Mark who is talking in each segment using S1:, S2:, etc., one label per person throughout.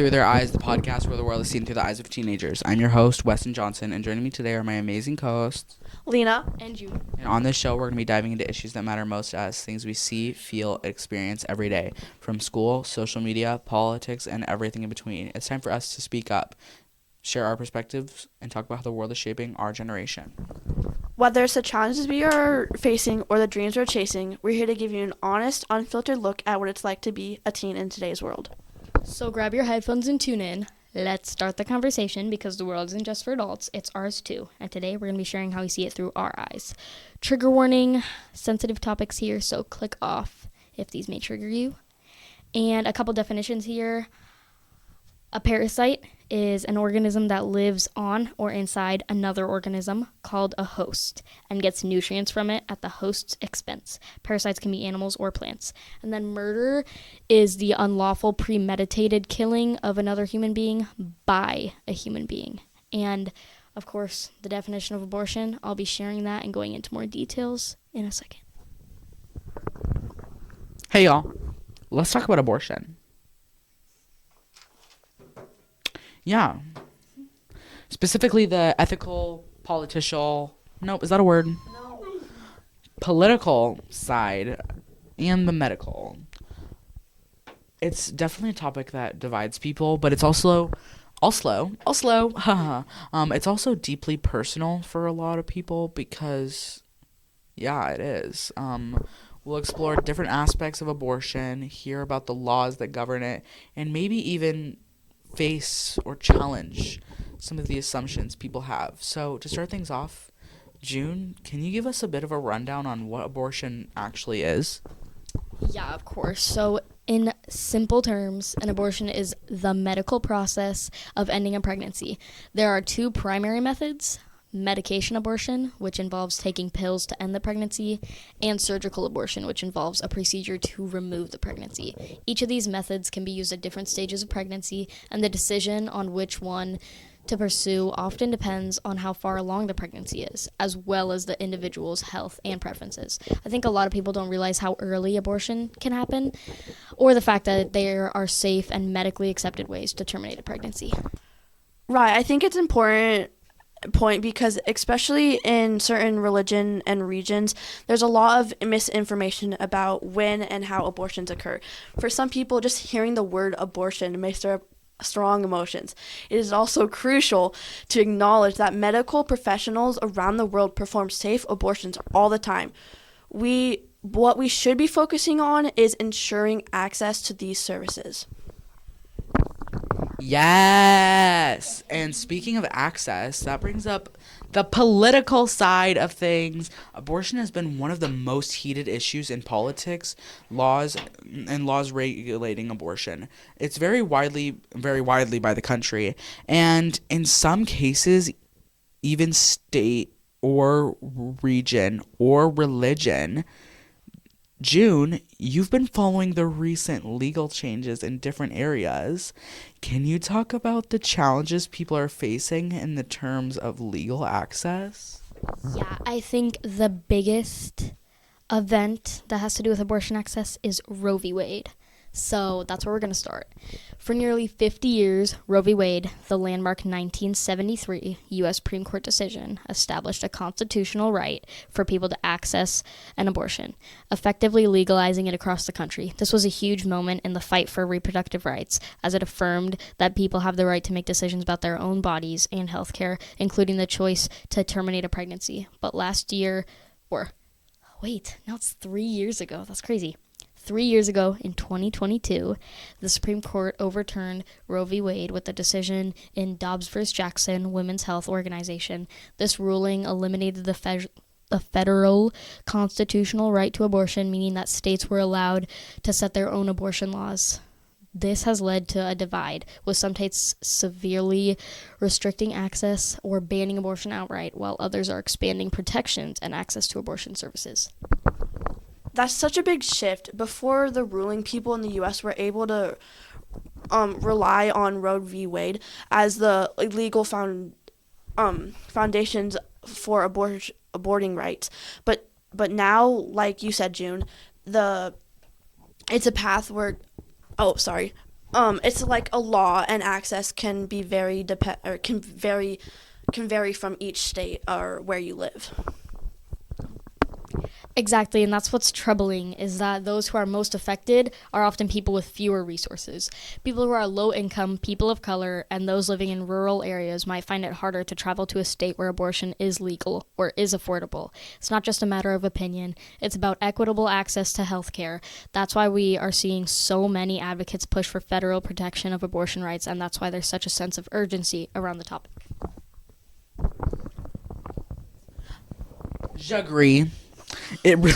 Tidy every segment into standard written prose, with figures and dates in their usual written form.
S1: Through Their Eyes, the podcast where the world is seen through the eyes of teenagers. I'm your host, Weston Johnson, and joining me today are my amazing co-hosts,
S2: Lena and June.
S1: And on this show, we're going to be diving into issues that matter most to us, things we see, feel, experience every day, from school, social media, politics, and everything in between. It's time for us to speak up, share our perspectives, and talk about how the world is shaping our generation.
S2: Whether it's the challenges we are facing or the dreams we're chasing, we're here to give you an honest, unfiltered look at what it's like to be a teen in today's world.
S3: So grab your headphones and tune in. Let's start the conversation because the world isn't just for adults, it's ours too. And today we're going to be sharing how we see it through our eyes. Trigger warning, sensitive topics here, so click off if these may trigger you. And a couple definitions here. A parasite is an organism that lives on or inside another organism called a host and gets nutrients from it at the host's expense. Parasites can be animals or plants. And then murder is the unlawful premeditated killing of another human being by a human being. And of course, the definition of abortion, I'll be sharing that and going into more details in a second.
S1: Hey y'all, let's talk about abortion. Yeah. Specifically the ethical, nope, is that a word?
S2: No.
S1: Political side and the medical. It's definitely a topic that divides people, but it's also it's also deeply personal for a lot of people because, yeah, it is. We'll explore different aspects of abortion, hear about the laws that govern it, and maybe even face or challenge some of the assumptions people have. So to start things off, June, can you give us a bit of a rundown on what abortion actually is?
S3: Yeah, of course. So in simple terms, an abortion is the medical process of ending a pregnancy. There are two primary methods: medication abortion, which involves taking pills to end the pregnancy, and surgical abortion, which involves a procedure to remove the pregnancy. Each of these methods can be used at different stages of pregnancy, and the decision on which one to pursue often depends on how far along the pregnancy is, as well as the individual's health and preferences. I think a lot of people don't realize how early abortion can happen, or the fact that there are safe and medically accepted ways to terminate a pregnancy.
S2: Right, I think it's important point because especially in certain religion and regions, there's a lot of misinformation about when and how abortions occur. For some people, just hearing the word abortion may stir up strong emotions. It is also crucial to acknowledge that medical professionals around the world perform safe abortions all the time. What we should be focusing on is ensuring access to these services.
S1: Yes. And speaking of access, that brings up the political side of things. Abortion has been one of the most heated issues in politics, laws regulating abortion. It's very widely by the country, and in some cases, even state or region or religion. June, you've been following the recent legal changes in different areas. Can you talk about the challenges people are facing in the terms of legal access?
S3: Yeah, I think the biggest event that has to do with abortion access is Roe v. Wade. So that's where we're going to start. For nearly 50 years, Roe v. Wade, the landmark 1973 U.S. Supreme Court decision, established a constitutional right for people to access an abortion, effectively legalizing it across the country. This was a huge moment in the fight for reproductive rights, as it affirmed that people have the right to make decisions about their own bodies and health care, including the choice to terminate a pregnancy. But now it's 3 years ago. That's crazy. 3 years ago, in 2022, the Supreme Court overturned Roe v. Wade with a decision in Dobbs v. Jackson Women's Health Organization. This ruling eliminated the federal constitutional right to abortion, meaning that states were allowed to set their own abortion laws. This has led to a divide, with some states severely restricting access or banning abortion outright, while others are expanding protections and access to abortion services.
S2: That's such a big shift. Before the ruling, people in the U.S. were able to rely on Roe v. Wade as the legal foundations for aborting rights. But now, like you said, June, it's a path where It's like a law, and access can be can vary from each state or where you live.
S3: Exactly, and that's what's troubling, is that those who are most affected are often people with fewer resources. People who are low income, people of color, and those living in rural areas might find it harder to travel to a state where abortion is legal or is affordable. It's not just a matter of opinion, it's about equitable access to health care. That's why we are seeing so many advocates push for federal protection of abortion rights, and that's why there's such a sense of urgency around the topic.
S1: J'agree. It really,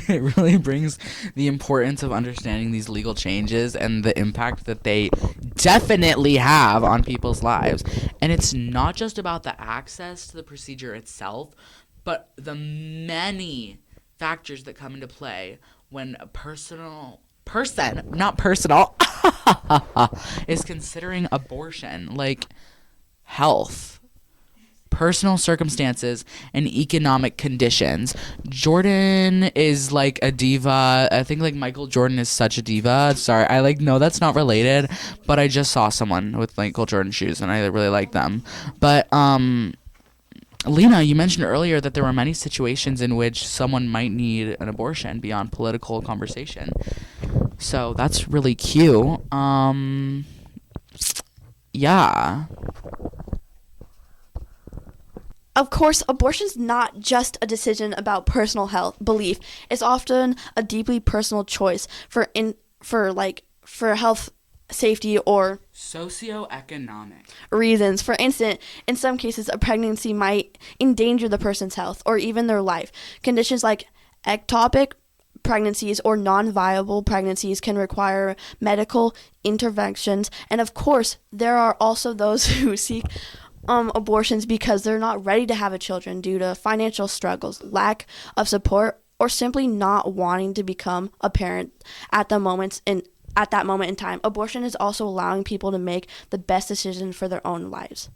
S1: it really brings the importance of understanding these legal changes and the impact that they definitely have on people's lives. And it's not just about the access to the procedure itself, but the many factors that come into play when a not personal, is considering abortion, like health, personal circumstances, and economic conditions. Jordan is like a diva. I think like Michael Jordan is such a diva. Sorry, I like know that's not related, but I just saw someone with Michael Jordan shoes and I really like them. But Lena, you mentioned earlier that there were many situations in which someone might need an abortion beyond political conversation. So that's really cute. Yeah.
S2: Of course, abortion is not just a decision about personal health belief. It's often a deeply personal choice for health, safety, or
S1: Socioeconomic
S2: reasons. For instance, in some cases, a pregnancy might endanger the person's health or even their life. Conditions like ectopic pregnancies or non-viable pregnancies can require medical interventions. And of course, there are also those who seek abortions because they're not ready to have a children due to financial struggles, lack of support, or simply not wanting to become a parent at that moment in time. Abortion is also allowing people to make the best decision for their own lives.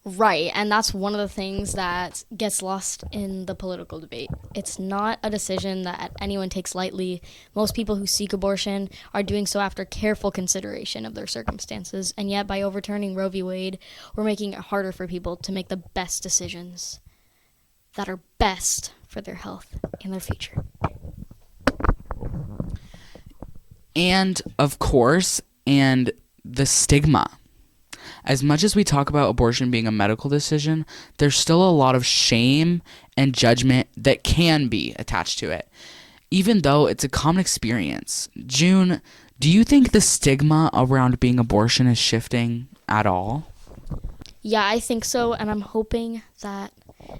S3: Right, and that's one of the things that gets lost in the political debate. It's not a decision that anyone takes lightly. Most people who seek abortion are doing so after careful consideration of their circumstances, and yet by overturning Roe v. Wade, we're making it harder for people to make the best decisions that are best for their health and their future.
S1: And of course, and the stigma. As much as we talk about abortion being a medical decision, there's still a lot of shame and judgment that can be attached to it, even though it's a common experience. June, do you think the stigma around being abortion is shifting at all?
S3: Yeah, I think so, and I'm hoping that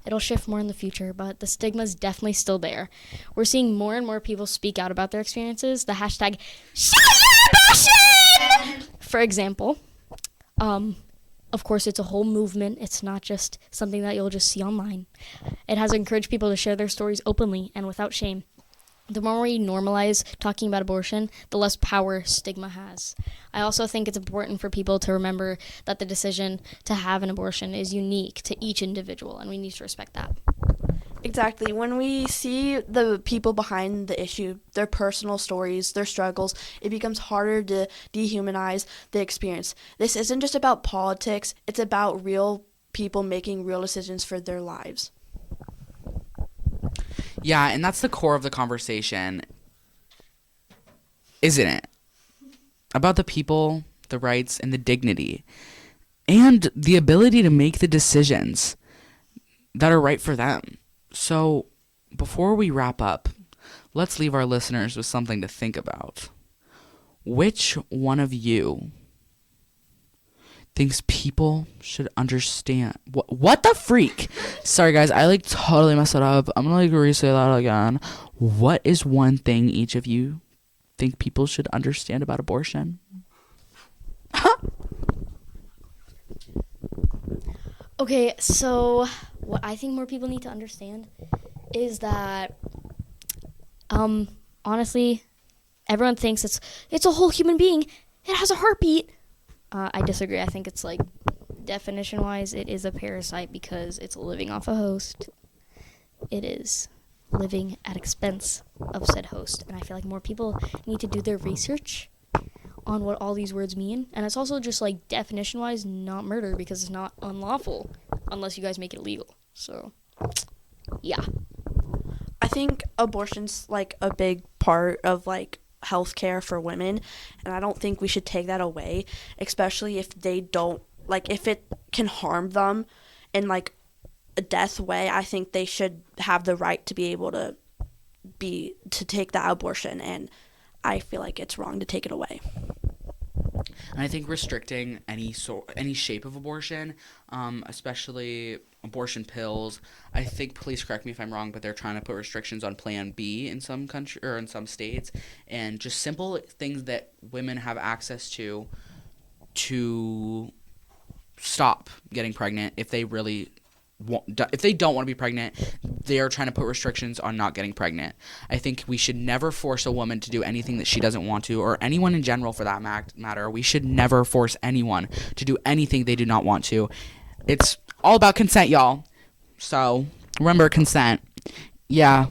S3: it'll shift more in the future, but the stigma is definitely still there. We're seeing more and more people speak out about their experiences. The hashtag #ShutYourAbortion, for example. Of course, it's a whole movement. It's not just something that you'll just see online. It has encouraged people to share their stories openly and without shame. The more we normalize talking about abortion, the less power stigma has. I also think it's important for people to remember that the decision to have an abortion is unique to each individual, and we need to respect that.
S2: Exactly. When we see the people behind the issue, their personal stories, their struggles, it becomes harder to dehumanize the experience. This isn't just about politics, it's about real people making real decisions for their lives.
S1: Yeah, and that's the core of the conversation, isn't it? About the people, the rights, and the dignity, and the ability to make the decisions that are right for them. So, before we wrap up, let's leave our listeners with something to think about. Which one of you thinks people should understand? What the freak? Sorry, guys, I totally messed it up. I'm gonna re-say that again. What is one thing each of you think people should understand about abortion?
S3: Okay, so what I think more people need to understand is that, honestly, everyone thinks it's a whole human being. It has a heartbeat. I disagree. I think it's definition-wise, it is a parasite because it's living off a host. It is. living at expense of said host. And I feel like more people need to do their research on what all these words mean. And it's also just like definition-wise not murder because it's not unlawful unless you guys make it legal. So, yeah.
S2: I think abortion's like a big part of like healthcare for women, and I don't think we should take that away, especially if they don't like if it can harm them in like a death way. I think they should have the right to be able to take that abortion, and I feel like it's wrong to take it away.
S1: And I think restricting any shape of abortion, especially abortion pills. I think, please correct me if I'm wrong, but they're trying to put restrictions on Plan B in some country or in some states, and just simple things that women have access to stop getting pregnant if they really if they don't want to be pregnant. They are trying to put restrictions on not getting pregnant. I think we should never force a woman to do anything that she doesn't want to, or anyone in general for that matter. We should never force anyone to do anything they do not want to. It's all about consent, y'all. So remember consent. Yeah.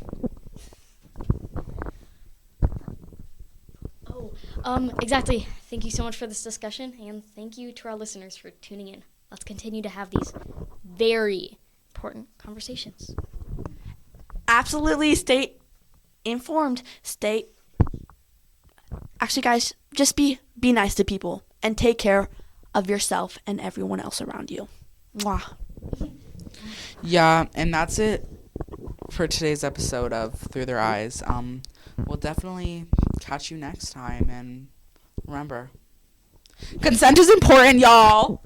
S3: Exactly. Thank you so much for this discussion, and thank you to our listeners for tuning in. Let's continue to have these very important conversations.
S2: Absolutely, stay informed. Actually, guys, just be nice to people and take care of yourself and everyone else around you. Mwah.
S1: Yeah, and that's it for today's episode of Through Their Eyes. We'll definitely catch you next time, and remember, consent is important, y'all.